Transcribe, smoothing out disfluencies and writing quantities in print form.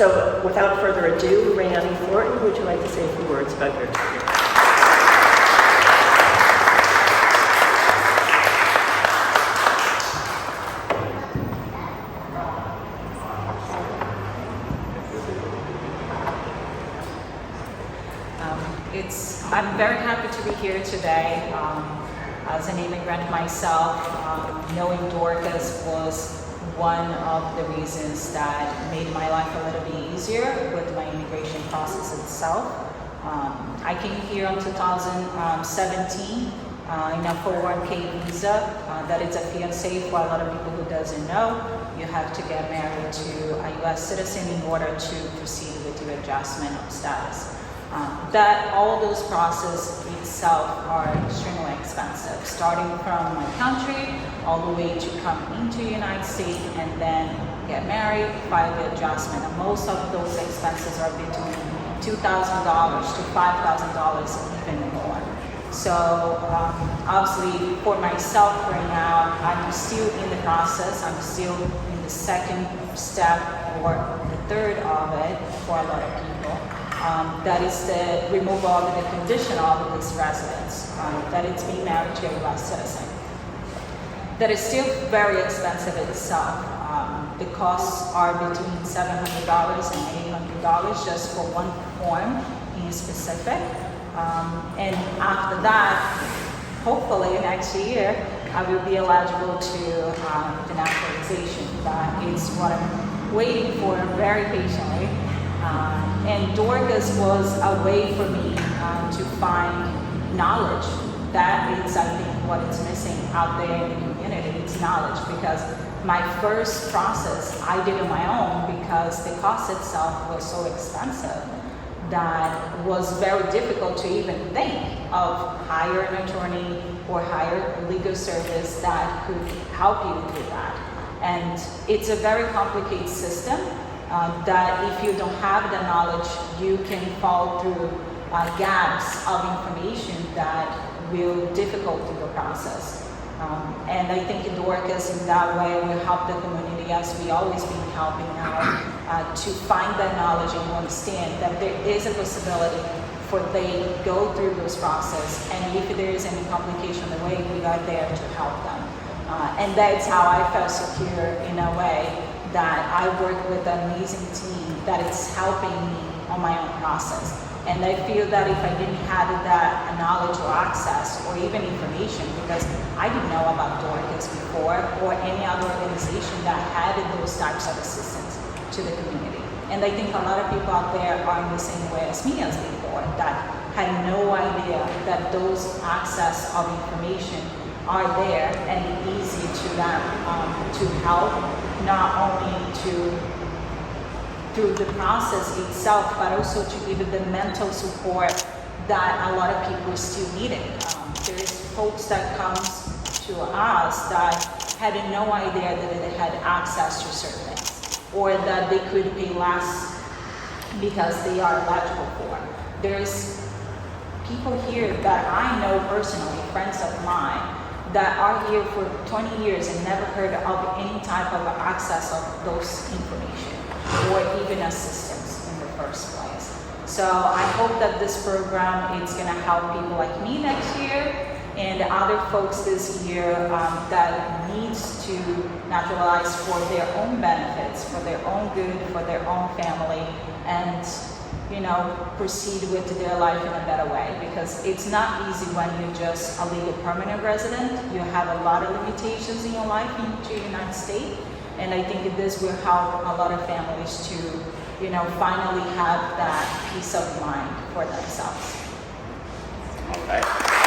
So without further ado, Rayanne Thornton, would you like to say a few words about your tenure? I'm very happy to be here today. As an immigrant myself, knowing Dorcas was one of the reasons that made my life a little bit easier with my immigration process itself. I came here in 2017 in a 401k visa. That is a fiancé for a lot of people who doesn't know. You have to get married to a U.S. citizen in order to proceed with your adjustment of status. That all those processes itself are extremely expensive, starting from my country all the way to come into the United States and then get married, file the adjustment. And most of those expenses are between $2,000 to $5,000, even more. So obviously for myself right now, I'm still in the process. I'm still in the second step or the third of it for a lot of people. That is the removal of the condition of this residence, that it's being married to a U.S. citizen. That is still very expensive itself. The costs are between $700 and $800 just for one form in specific. And after that, hopefully next year, I will be eligible to the naturalization. That is what I'm waiting for very patiently. And Dorcas was a way for me to find knowledge. That is, I think, what is missing out there in the community. It's knowledge, because my first process I did on my own because the cost itself was so expensive that was very difficult to even think of hire an attorney or hire a legal service that could help you do that. And it's a very complicated system. That if you don't have the knowledge, you can fall through gaps of information that will difficult the process. And I think Dorcas in that way will help the community, as we always been helping out, to find that knowledge and understand that there is a possibility for they go through this process, and if there is any complication on the way, we are there to help them. And that's how I felt secure in a way, that I work with an amazing team that is helping me on my own process. And I feel that if I didn't have that knowledge or access or even information, because I didn't know about Dorcas before or any other organization that had those types of assistance to the community. And I think a lot of people out there are in the same way as me as before, that had no idea that those access of information are there and easy to them to help, not only through the process itself, but also to give the mental support that a lot of people still needed. There is folks that comes to us that had no idea that they had access to certain things, or that they could pay less because they are eligible for. There's people here that I know personally, friends of mine, that are here for 20 years and never heard of any type of access of those information or even assistance in the first place. So I hope that this program is going to help people like me next year and other folks this year that needs to naturalize for their own benefits, for their own good, for their own family, and proceed with their life in a better way, because it's not easy when you're just a legal permanent resident. You have a lot of limitations in your life into the United States, and I think this will help a lot of families to, finally have that peace of mind for themselves. Okay.